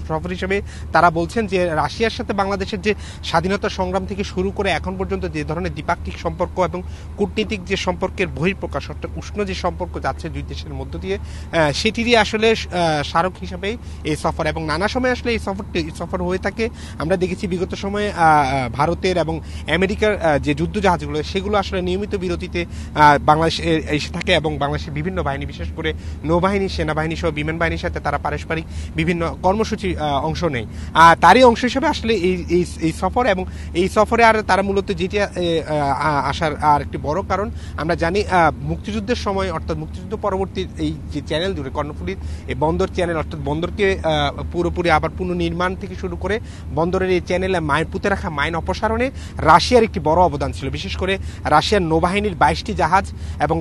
সফর হিসেবে তারা বলছেন যে রাশিয়ার সাথে বাংলাদেশের যে স্বাধীনতা সংগ্রাম থেকে শুরু করে এখন পর্যন্ত যে ধরনের দ্বিপাক্ষিক সম্পর্ক এবং কূটনীতিক যে সম্পর্কের বহিঃপ্রকাশ, অর্থাৎ উষ্ণ যে সম্পর্ক যাচ্ছে দুই দেশের মধ্য দিয়ে, সেটিরই আসলে স্মারক হিসাবেই এই সফর। এবং নানা সময় আসলে এই সফর হয়ে থাকে। আমরা দেখেছি বিগত সময়ে ভারতের এবং আমেরিকার যে যুদ্ধ জাহাজগুলো সেগুলো আসলে নিয়মিত বিরতিতে বাংলাদেশে এসে থাকে এবং বাংলাদেশের বিভিন্ন বাহিনী, বিশেষ করে নৌবাহিনী, সেনাবাহিনী সহ বিমান বাহিনীর সাথে তারা পারস্পরিক বিভিন্ন কর্মসূচি অংশ নেয়। তারই অংশ হিসেবে আসলে এই সফর, এবং এই সফরে আর তারা মূলত যেটি আসার আর একটি বড় কারণ আমরা জানি, মুক্তিযুদ্ধের সময় অর্থাৎ মুক্তিযুদ্ধ পরবর্তী এই যে চ্যানেল জুড়ে কর্ণফুলীর এই বন্দর চ্যানেল, অর্থাৎ বন্দরকে পুরোপুরি আবার পুনর্নির্মাণ থেকে শুরু করে বন্দরের এই চ্যানেলে পুঁতে রাখা মাইন অপসারণে রাশিয়ার একটি বড় অবদান ছিল। বিশেষ করে রাশিয়ার নৌবাহিনীর 22টি জাহাজ এবং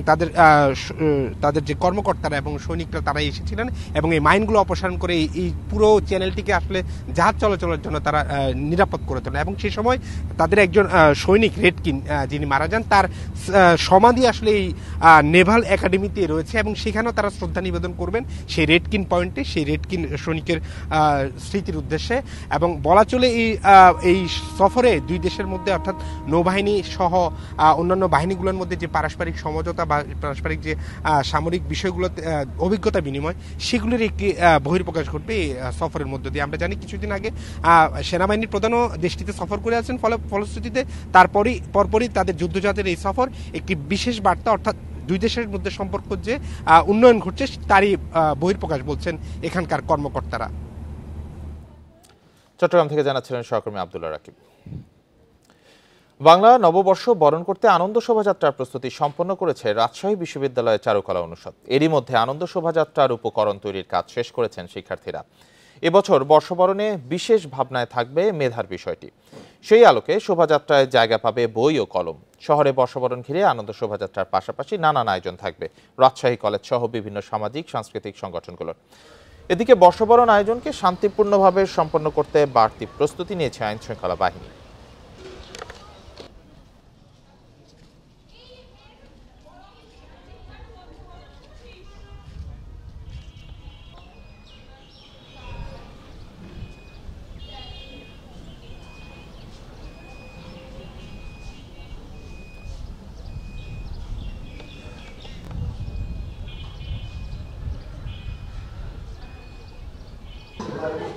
তাদের যে কর্মকর্তারা এবং সৈনিকরা তারা এসেছিলেন এবং এই মাইনগুলো অপসারণ করে এই পুরো চ্যানেলটিকে আসলে জাহাজ চলাচলের জন্য তারা নিরাপদ করে তোলেন। এবং সেই সময় তাদের একজন সৈনিক রেডকিন যিনি মারা যান, তার সমাধি আসলে এই নেভাল একাডেমিতে রয়েছে এবং সেখানেও তারা শ্রদ্ধা নিবেদন করবেন সেই রেডকিন পয়েন্টে, সেই রেডকিন সৈনিকের স্মৃতির উদ্দেশ্যে। এবং বলা চলে এই সফরে দুই দেশের মধ্যে অর্থাৎ নৌবাহিনী সহ অন্যান্য বাহিনীগুলোর মধ্যে যে পারস্পরিক সমঝোতা বা পারস্পরিক যে সামরিক বিষয়গুলো অভিজ্ঞতা বিনিময়, সেগুলির একটি বহিঃপ্রকাশ ঘটবে এই সফরের মধ্য দিয়ে। আমরা জানি কিছুদিন আগে সেনাবাহিনীর প্রধানও দেশটিতে সফর করে আছেন, ফলশ্রুতিতে পরপরই তাদের যুদ্ধজাহাজের এই সফর একটি বিশেষ বার্তা, অর্থাৎ দুই দেশের মধ্যে সম্পর্ক যে উন্নয়ন ঘটছে তারই বহিঃপ্রকাশ বলছেন এখানকার কর্মকর্তারা। চট্টগ্রাম থেকে জানাচ্ছিলেন সহকর্মী আব্দুল্লাহ রাকিব। বাংলা নববর্ষ বরণ করতে আনন্দ শোভাযাত্রার প্রস্তুতি সম্পন্ন করেছে রাজশাহী বিশ্ববিদ্যালয়ের চারুকলা অনুষদ। এরই মধ্যে আনন্দ শোভাযাত্রার উপকরণ তৈরির কাজ শেষ করেছেন শিক্ষার্থীরা। এবছর বর্ষবরণে বিশেষ ভাবনায় থাকবে মেধার বিষয়টি। সেই আলোকে শোভাযাত্রায় জায়গা পাবে বই ও কলম। শহরে বর্ষবরণ ঘিরে আনন্দ শোভাযাত্রার পাশাপাশি নানান আয়োজন থাকবে রাজশাহী কলেজ সহ বিভিন্ন সামাজিক সাংস্কৃতিক সংগঠনগুলোর। এদিকে বর্ষবরণ আয়োজনকে শান্তিপূর্ণভাবে সম্পন্ন করতে বাড়তি প্রস্তুতি নিয়েছে আইন শৃঙ্খলা বাহিনী।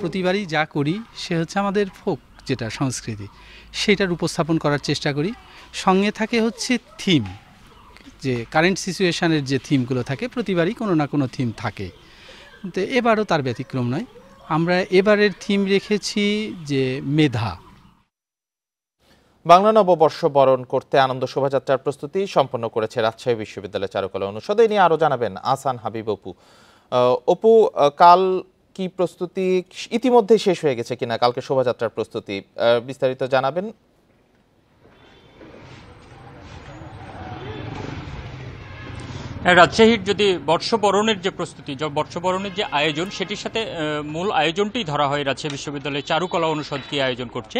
প্রতিবারই যা করি সে হচ্ছে আমাদের ফোক, যেটা সংস্কৃতি, সেটার উপস্থাপন করার চেষ্টা করি। সঙ্গে থাকে হচ্ছে থিম, যে কারেন্ট সিচুয়েশানের যে থিমগুলো থাকে, প্রতিবারই কোনো না কোনো থিম থাকে, তো এবারও তার ব্যতিক্রম নয়। আমরা এবারের থিম রেখেছি যে মেধা। বাংলা নববর্ষ বরণ করতে আনন্দ শোভাযাত্রার প্রস্তুতি সম্পন্ন করেছে রাজশাহী বিশ্ববিদ্যালয় চারুকলা অনুষদ। এ নিয়ে আরো জানাবেন আহসান হাবিব অপু। কাল কি প্রস্তুতি ইতিমধ্যে শেষ হয়ে গেছে কিনা কালকে শোভাযাত্রার প্রস্তুতি বিস্তারিত জানাবেন। রাজশাহীর যদি বর্ষবরণের যে প্রস্তুতি, বর্ষবরণের যে আয়োজন, সেটির সাথে মূল আয়োজনটি ধরা হয় রাজশাহী বিশ্ববিদ্যালয়ের চারুকলা অনুষদ কি আয়োজন করছে।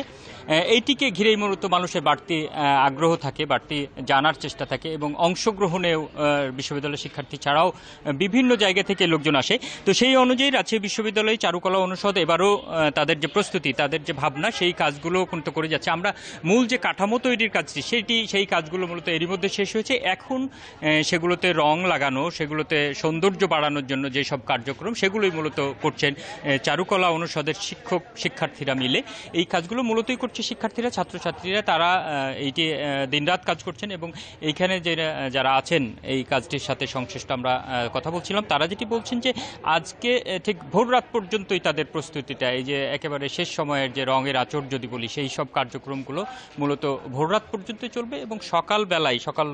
এইটিকে ঘিরেই মূলত মানুষের বাড়তি আগ্রহ থাকে, বাড়তি জানার চেষ্টা থাকে এবং অংশগ্রহণেও বিশ্ববিদ্যালয়ের শিক্ষার্থী ছাড়াও বিভিন্ন জায়গা থেকে লোকজন আসে। তো সেই অনুযায়ী রাজশাহী বিশ্ববিদ্যালয় চারুকলা অনুষদ এবারও তাদের যে প্রস্তুতি, তাদের যে ভাবনা, সেই কাজগুলো কিন্তু করে যাচ্ছে। আমরা মূল যে কাঠামো তৈরির কাজটি, সেই কাজগুলো মূলত এরই মধ্যে শেষ হয়েছে। এখন সেগুলোতে রং লাগানো, সেগুলোতে সৌন্দর্য বাড়ানোর জন্য যেসব কার্যক্রম, সেগুলোই মূলত করছেন চারুকলা অনুষদের শিক্ষার্থীরা মিলে। এই কাজগুলো মূলতই করছে শিক্ষার্থীরা, ছাত্রছাত্রীরা। তারা এইটি দিনরাত কাজ করছেন এবং এইখানে যারা আছেন এই কাজটির সাথে সংশ্লিষ্ট আমরা কথা বলছিলাম, তারা যেটি বলছেন যে আজকে ঠিক ভোর রাত পর্যন্তই তাদের প্রস্তুতিটা, এই যে একেবারে শেষ সময়ের যে রঙের আঁচড় যদি বলি, সেই সব কার্যক্রমগুলো মূলত ভোর রাত পর্যন্ত চলবে এবং সকাল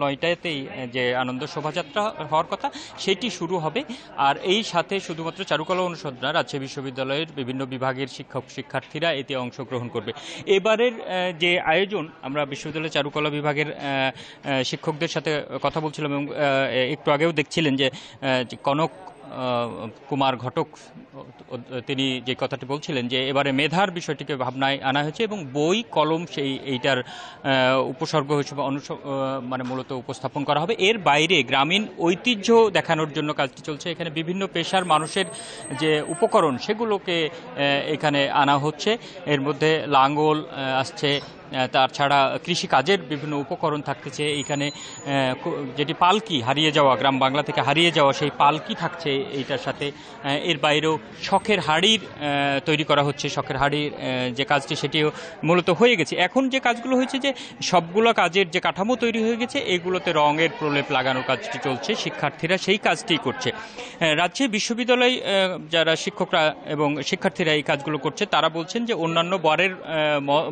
9টাতেই যে আনন্দ শোভাযাত্রা হওয়ার কথা সেটি শুরু হবে। আর এই সাথে শুধুমাত্র চারুকলা অনুষদ না, রাজশাহী বিশ্ববিদ্যালয়ের বিভিন্ন বিভাগের শিক্ষার্থীরা এতে অংশগ্রহণ করবে। এবারের যে আয়োজন, আমরা বিশ্ববিদ্যালয়ের চারুকলা বিভাগের শিক্ষকদের সাথে কথা বলছিলাম এবং একটু আগেও দেখছিলেন যে কনক কুমার ঘটক তিনি যে কথাটি বলছিলেন যে এবারে মেধার বিষয়টিকে ভাবনায় আনা হয়েছে এবং বই কলম এইটার উপসর্গ হিসেবে মানে মূলত উপস্থাপন করা হবে। এর বাইরে গ্রামীণ ঐতিহ্য দেখানোর জন্য কাজটি চলছে। এখানে বিভিন্ন পেশার মানুষের যে উপকরণ, সেগুলোকে এখানে আনা হচ্ছে। এর মধ্যে লাঙ্গল আসছে, তাছাড়া কৃষিকাজের বিভিন্ন উপকরণ থাকতেছে। এইখানে যেটি পালকি, হারিয়ে যাওয়া, গ্রাম বাংলা থেকে হারিয়ে যাওয়া সেই পালকি থাকছে এইটার সাথে। এর বাইরেও শখের হাড়ির তৈরি করা হচ্ছে। শখের হাড়ির যে কাজটি, সেটিও মূলত হয়ে গেছে। এখন যে কাজগুলো হয়েছে, যে সবগুলো কাজের যে কাঠামো তৈরি হয়ে গেছে, এগুলোতে রঙের প্রলেপ লাগানোর কাজটি চলছে। শিক্ষার্থীরা সেই কাজটিই করছে। রাজশাহী বিশ্ববিদ্যালয় যারা শিক্ষকরা এবং শিক্ষার্থীরা এই কাজগুলো করছে, তারা বলছেন যে অন্যান্য বারের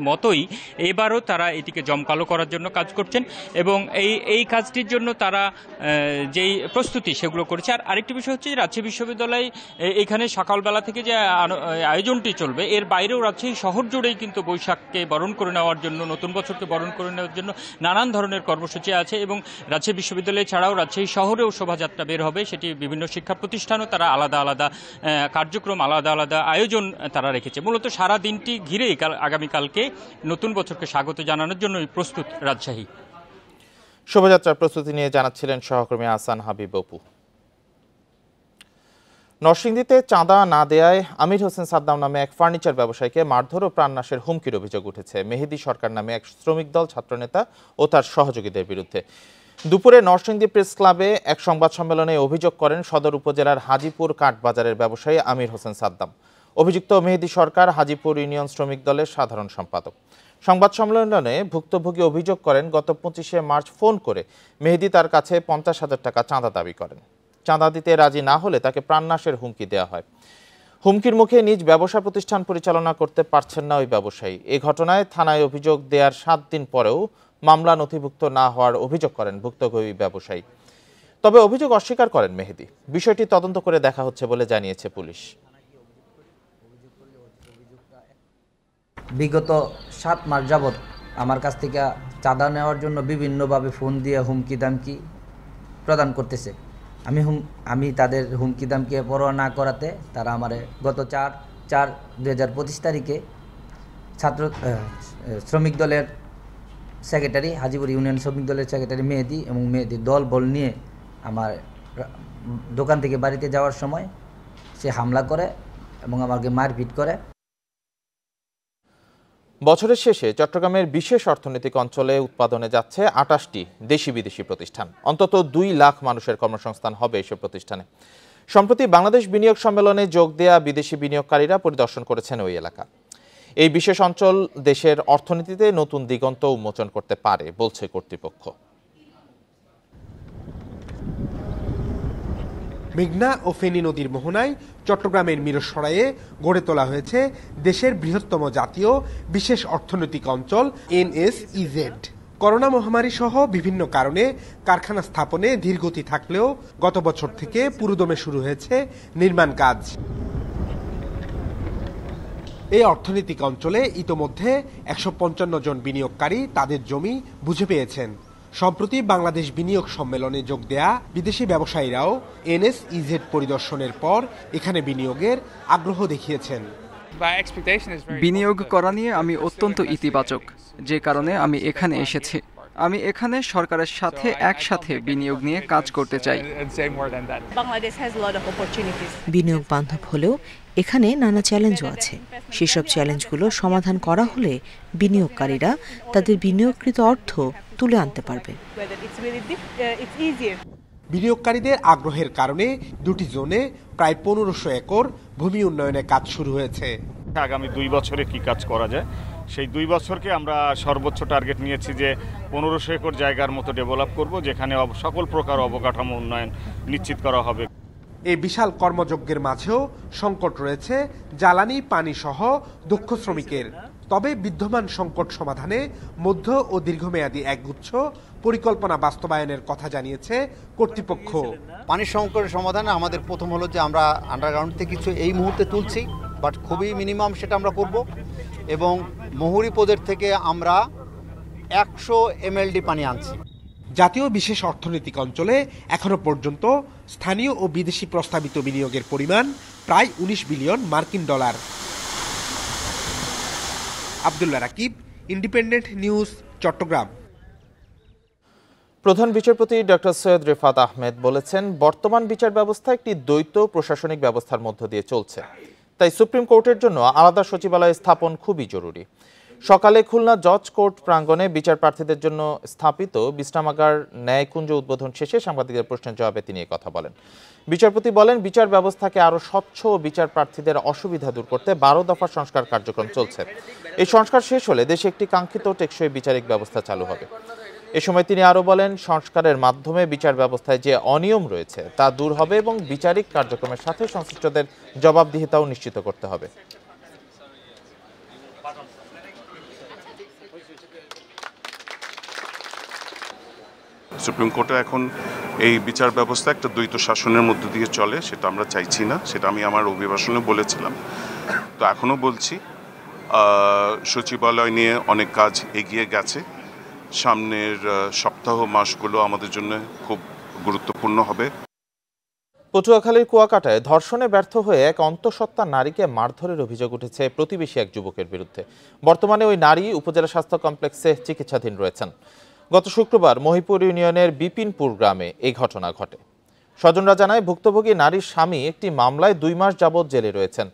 মতোই এবারও তারা এটিকে জমকালো করার জন্য কাজ করছেন এবং এই কাজটির জন্য তারা যেই প্রস্তুতি সেগুলো করেছে। আর আরেকটি বিষয় হচ্ছে যে রাজশাহী বিশ্ববিদ্যালয় এখানে সকালবেলা থেকে যে আয়োজনটি চলবে, এর বাইরেও রাজশাহী শহর জুড়েই কিন্তু বৈশাখকে বরণ করে নেওয়ার জন্য, নতুন বছরকে বরণ করে নেওয়ার জন্য নানান ধরনের কর্মসূচি আছে এবং রাজশাহী বিশ্ববিদ্যালয় ছাড়াও রাজশাহী শহরেও শোভাযাত্রা বের হবে। সেটি বিভিন্ন শিক্ষা প্রতিষ্ঠানও তারা আলাদা আলাদা কার্যক্রম, আলাদা আলাদা আয়োজন তারা রেখেছে। মূলত সারা দিনটি ঘিরেই আগামীকালকে নতুন বছরকে স্বাগত জানানোর জন্য প্রস্তুত রাজশাহী। শোভাযাত্রার প্রস্তুতি নিয়ে জানাচ্ছিলেন সহকর্মী আহসান হাবিব অপু। নরসিংদীতে চাঁদা না দেয়ায় আমির হোসেন সাদ্দাম নামে এক ফার্নিচার ব্যবসায়ীকে মারধর ও প্রাণনাশের হুমকির অভিযোগ উঠেছে মেহেদী সরকার নামে এক শ্রমিক দল ছাত্রনেতা ও তার সহযোগীদের বিরুদ্ধে। দুপুরে নরসিংদী প্রেস ক্লাবে এক সংবাদ সম্মেলনে অভিযোগ করেন সদর উপজেলার হাজিপুর কাঠবাজারের ব্যবসায়ী আমির হোসেন সাদ্দাম। অভিযুক্ত মেহেদী সরকার হাজিপুর ইউনিয়ন শ্রমিক দলের সাধারণ সম্পাদক। সংবাদ সম্মেলনে ভুক্তভোগী অভিযোগ করেন গত 25শে মার্চ ফোন করে মেহেদী তার কাছে 50,000 টাকা চাঁদা দাবি করেন। চাঁদা দিতে রাজি না হলে তাকে প্রাণনাশের হুমকি দেওয়া হয়। হুমকির মুখে নিজ ব্যবসা প্রতিষ্ঠান পরিচালনা করতে পারছেন না ওই ব্যবসায়ী। এই ঘটনায় থানায় অভিযোগ দেওয়ার 7 দিন পরেও মামলা নথিভুক্ত না হওয়ার অভিযোগ করেন ভুক্তভোগী ব্যবসায়ী। তবে অভিযোগ অস্বীকার করেন মেহেদী। বিষয়টি তদন্ত করে দেখা হচ্ছে বলে জানিয়েছে পুলিশ। বিগত 7 মাস যাবৎ আমার কাছ থেকে চাঁদা নেওয়ার জন্য বিভিন্নভাবে ফোন দিয়ে হুমকি দামকি প্রদান করতেছে। আমি তাদের হুমকি দামকে পরোয়া না করাতে তারা আমারে গত 4/4/2025 তারিখে শ্রমিক দলের সেক্রেটারি, হাজিপুর ইউনিয়ন শ্রমিক দলের সেক্রেটারি মেহেদী এবং মেহেদীর দল বল নিয়ে আমার দোকান থেকে বাড়িতে যাওয়ার সময় সে হামলা করে এবং আমাকে মারপিট করে। বছরের শেষে চট্টগ্রামের বিশেষ অর্থনৈতিক অঞ্চলে উৎপাদনে যাচ্ছে 28টি দেশি বিদেশি প্রতিষ্ঠান। অন্তত 2 লাখ মানুষের কর্মসংস্থান হবে এসব প্রতিষ্ঠানে। সম্প্রতি বাংলাদেশ বিনিয়োগ সম্মেলনে যোগ দেয়া বিদেশি বিনিয়োগকারীরা পরিদর্শন করেছেন ওই এলাকা। এই বিশেষ অঞ্চল দেশের অর্থনীতিতে নতুন দিগন্ত উন্মোচন করতে পারে বলছে কর্তৃপক্ষ। মেঘনা ও ফেনী নদীর মোহনায় চট্টগ্রামের মিরসরাইয়ে গড়ে তোলা হয়েছে দেশের বৃহত্তম জাতীয় বিশেষ অর্থনৈতিক অঞ্চল NSEZ। করোনা মহামারী সহ বিভিন্ন কারণে কারখানা স্থাপনে ধীরগতি থাকলেও গত বছর থেকে পুরোদমে শুরু হয়েছে নির্মাণ কাজ। এই অর্থনৈতিক অঞ্চলে ইতোমধ্যে 155 জন বিনিয়োগকারী তাদের জমি বুঝে পেয়েছেন। সম্প্রতি বাংলাদেশ বিনিয়োগ সম্মেলনে যোগ দেয়া বিদেশি ব্যবসায়ীরাও NSEZ পরিদর্শনের পর এখানে বিনিয়োগের আগ্রহ দেখিয়েছেন। বিনিয়োগ করা নিয়ে আমি অত্যন্ত ইতিবাচক, যে কারণে আমি এখানে এসেছি। আমি এখানে সরকারের সাথে একসাথে বিনিয়োগ নিয়ে কাজ করতে চাই। বিনিয়োগ বান্ধব হলেও এখানে নানা চ্যালেঞ্জও আছে। সেসব চ্যালেঞ্জগুলো সমাধান করা হলে বিনিয়োগকারীরা তাদের বিনিয়োগকৃত অর্থ তুলে আনতে পারবে। বিনিয়োগকারীদের আগ্রহের কারণে দুটি জোনে প্রায় 1500 একর ভূমি উন্নয়নের কাজ শুরু হয়েছে। আগামী 2 বছরে কি কাজ করা যায়, সেই 2 বছরকে আমরা সর্বোচ্চ টার্গেট নিয়েছি যে 1500 একর জায়গার মতো ডেভেলপ করব, যেখানে সকল প্রকার অবকাঠামো উন্নয়ন নিশ্চিত করা হবে। এই বিশাল কর্মযজ্ঞের মাঝেও সংকট রয়েছে জ্বালানি, পানি সহ দক্ষ শ্রমিকের। তবে বিদ্যমান সংকট সমাধানে মধ্য ও দীর্ঘমেয়াদী একগুচ্ছ পরিকল্পনা বাস্তবায়নের কথা জানিয়েছে কর্তৃপক্ষ। পানির সংকটের সমাধানে আমাদের প্রথম হলো যে আমরা আন্ডারগ্রাউন্ড থেকে কিছু এই মুহূর্তে তুলছি, বাট খুবই মিনিমাম সেটা আমরা করব, এবং মুহুরী পদের থেকে আমরা 100 MLD পানি আনছি। জাতীয় বিশেষ অর্থনৈতিক অঞ্চলে এখনো পর্যন্ত স্থানীয় ও বিদেশি প্রস্তাবিত বিনিয়োগের পরিমাণ প্রায় 19 বিলিয়ন মার্কিন dollar. Abdullah Rakib, Independent News, Chittagong. প্রধান বিচারপতি ডক্টর সৈয়দ রেফাত আহমেদ বলেছেন, বর্তমান বিচার ব্যবস্থা একটি দ্বৈত প্রশাসনিক ব্যবস্থার মধ্য দিয়ে চলছে, তাই সুপ্রিম কোর্টের জন্য আলাদা সচিবালয় স্থাপন খুবই জরুরি। সকালে খুলনা জজ কোর্ট প্রাঙ্গণে বিচার প্রার্থীদের জন্য স্থাপিত বিশ্রামাগার ন্যায়কুঞ্জ উদ্বোধন শেষে সাংবাদিকদের প্রশ্নের জবাবে তিনি কথা বলেন। বিচারপতি বলেন, বিচার ব্যবস্থাকে আরও স্বচ্ছ ও বিচার প্রার্থীদের অসুবিধা দূর করতে 12 দফা সংস্কার কার্যক্রম চলছে। এই সংস্কার শেষ হলে দেশে একটি কাঙ্ক্ষিত টেকসই বিচারিক ব্যবস্থা চালু হবে। এ সময় তিনি আরও বলেন, সংস্কারের মাধ্যমে বিচার ব্যবস্থায় যে অনিয়ম রয়েছে তা দূর হবে এবং বিচারিক কার্যক্রমের সাথে সংশ্লিষ্টদের জবাবদিহিতাও নিশ্চিত করতে হবে। সুপ্রিম কোর্টে এখন এই বিচার ব্যবস্থা একটা দ্বৈত শাসনের মধ্য দিয়ে চলে, সেটা আমরা চাইছি না। সেটা আমি আমার অভিভাষণে বলেছিলাম, তো এখনও বলছি। সচিবালয় নিয়ে অনেক কাজ এগিয়ে গেছে। সামনের সপ্তাহ মাসগুলো আমাদের জন্য খুব গুরুত্বপূর্ণ হবে। পটুয়াখালীর কুয়াকাটায় ধর্ষণে ব্যর্থ হয়ে এক অন্তঃসত্ত্বা নারীকে মারধরের অভিযোগ উঠেছে প্রতিবেশী এক যুবকের বিরুদ্ধে। বর্তমানে ওই নারী উপজেলা স্বাস্থ্য কমপ্লেক্সে চিকিৎসাধীন রয়েছেন। গত শুক্রবার মহিপুর ইউনিয়নের বিপিনপুর গ্রামে এই ঘটনা ঘটে। স্বজনরা জানায়, ভুক্তভোগী নারীর স্বামী একটি মামলায় 2 মাস যাবৎ জেলে রয়েছেন।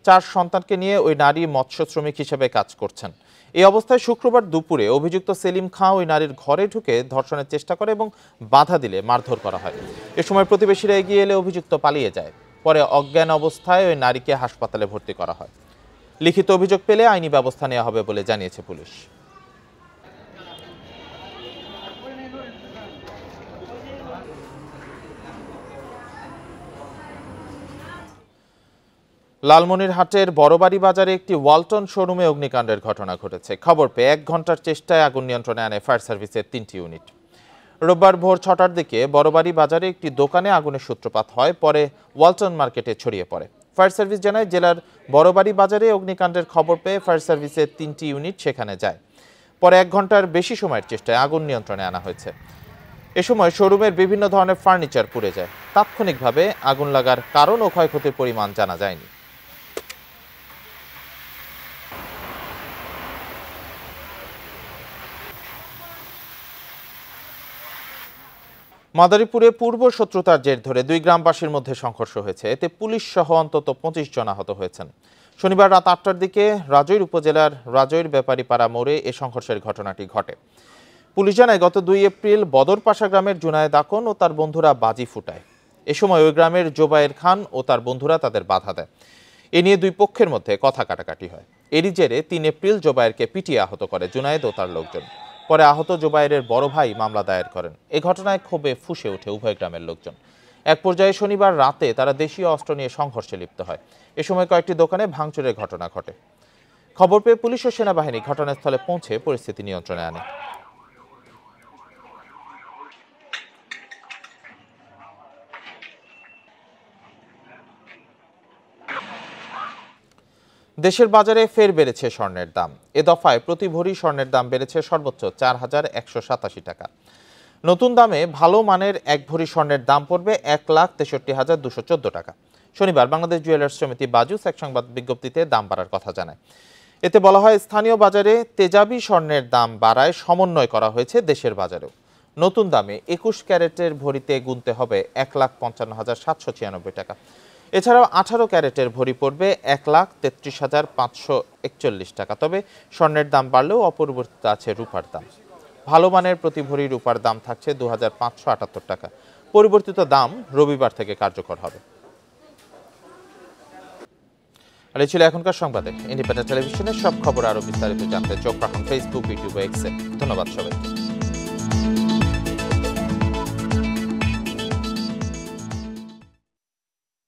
4 সন্তানকে নিয়ে ওই নারী মৎস্য শ্রমিক হিসেবে কাজ করছেন। এই অবস্থায় শুক্রবার দুপুরে অভিযুক্ত সেলিম খাঁ ওই নারীর ঘরে ঢুকে ধর্ষণের চেষ্টা করে এবং বাধা দিলে মারধর করা হয়। এ সময় প্রতিবেশীরা এগিয়ে এলে অভিযুক্ত পালিয়ে যায়। পরে অজ্ঞান অবস্থায় ওই নারীকে হাসপাতালে ভর্তি করা হয়। লিখিত অভিযোগ পেলে আইনি ব্যবস্থা নেওয়া হবে বলে জানিয়েছে পুলিশ। লালমনিরহাটের বড়বাড়ি বাজারে একটি ওয়ালটন শোরুমে অগ্নিকাণ্ডের ঘটনা ঘটেছে। খবর পেয়ে 1 ঘন্টার চেষ্টায় আগুন নিয়ন্ত্রণে আনে ফায়ার সার্ভিসের 3টি ইউনিট। রোববার ভোর 6টার দিকে বড়বাড়ি বাজারে একটি দোকানে আগুনের সূত্রপাত হয়, পরে ওয়ালটন মার্কেটে ছড়িয়ে পড়ে। ফায়ার সার্ভিস জানায়, জেলার বড়বাড়ি বাজারে অগ্নিকাণ্ডের খবর পেয়ে ফায়ার সার্ভিসের 3টি ইউনিট সেখানে যায়। পরে 1 ঘন্টার বেশি সময়ের চেষ্টায় আগুন নিয়ন্ত্রণে আনা হয়েছে। এ সময় শোরুমের বিভিন্ন ধরনের ফার্নিচার পুড়ে যায়। তাৎক্ষণিকভাবে আগুন লাগার কারণ ও ক্ষয়ক্ষতির পরিমাণ জানা যায়নি। মাদারীপুরে পূর্ব শত্রুতার জের ধরে 2 গ্রামবাসীর মধ্যে সংঘর্ষ হয়েছে। এতে পুলিশ সহ অন্তত 25 জন আহত হয়েছেন। শনিবার রাত 8টার দিকে রাজৈর উপজেলার রাজৈর ব্যাপারীপাড়া মোড়ে এ সংঘর্ষের ঘটনাটি ঘটে। পুলিশ জানায়, গত 2 এপ্রিল বদরপাশা গ্রামের জুনায়েদ আকন ও তার বন্ধুরা বাজি ফুটায়। এ সময় ওই গ্রামের জোবায়ের খান ও তার বন্ধুরা তাদের বাধা দেয়। এ নিয়ে 2 পক্ষের মধ্যে কথা কাটাকাটি হয়। এরই জেরে 3 এপ্রিল জোবায়েরকে পিটিয়ে আহত করে জুনায়েদ ও তার লোকজন। পরে আহত জোবায়েরের বড় ভাই মামলা দায়ের করেন। এ ঘটনায় ক্ষোভে ফুঁসে ওঠে উভয় গ্রামের লোকজন। এক পর্যায়ে শনিবার রাতে তারা দেশীয় অস্ত্র নিয়ে সংঘর্ষে লিপ্ত হয়। এ সময় কয়েকটি দোকানে ভাঙচুরের ঘটনা ঘটে। খবর পেয়ে পুলিশ ও সেনাবাহিনী ঘটনাস্থলে পৌঁছে পরিস্থিতি নিয়ন্ত্রণে আনে। দেশের বাজারে ফের বেড়েছে স্বর্ণের দাম। এ দফায় প্রতি ভরি স্বর্ণের দাম বেড়েছে সর্বোচ্চ ৪,১৮৭ টাকা। নতুন দামে ভালো মানের এক ভরি স্বর্ণের দাম পড়বে ১,৬৩,২১৪ টাকা। শনিবার বাংলাদেশ জুয়েলার্স সমিতি বাজুস এক সংবাদ বিজ্ঞপ্তিতে দাম বাড়ার কথা জানায়। এতে বলা হয়, স্থানীয় বাজারে তেজাবি স্বর্ণের দাম বাড়ায় সমন্বয় করা হয়েছে দেশের বাজারেও। নতুন দামে ২১ ক্যারেটের ভরিতে গুনতে হবে ১,৫৫,৭৯৬ টাকা। এছাড়াও ১৮ ক্যারেটের ভরি পড়বে ১,৩৩,৫৪১ টাকা। তবে স্বর্ণের দাম বাড়লেও অপরিবর্তিত আছে রূপার দাম। ভালো মানের প্রতি ভরি রূপার দাম থাকছে ২,৫৭৮ টাকা। পরিবর্তিত দাম রবিবার থেকে কার্যকর হবে। আর এই ছিল এখনকার সংবাদে। ইন্ডিপেন্ডেন্ট টেলিভিশনের সব খবর আরো বিস্তারিত জানতে চোখ রাখুন ফেসবুক, ইউটিউব, এক্সে। ধন্যবাদ সবাইকে।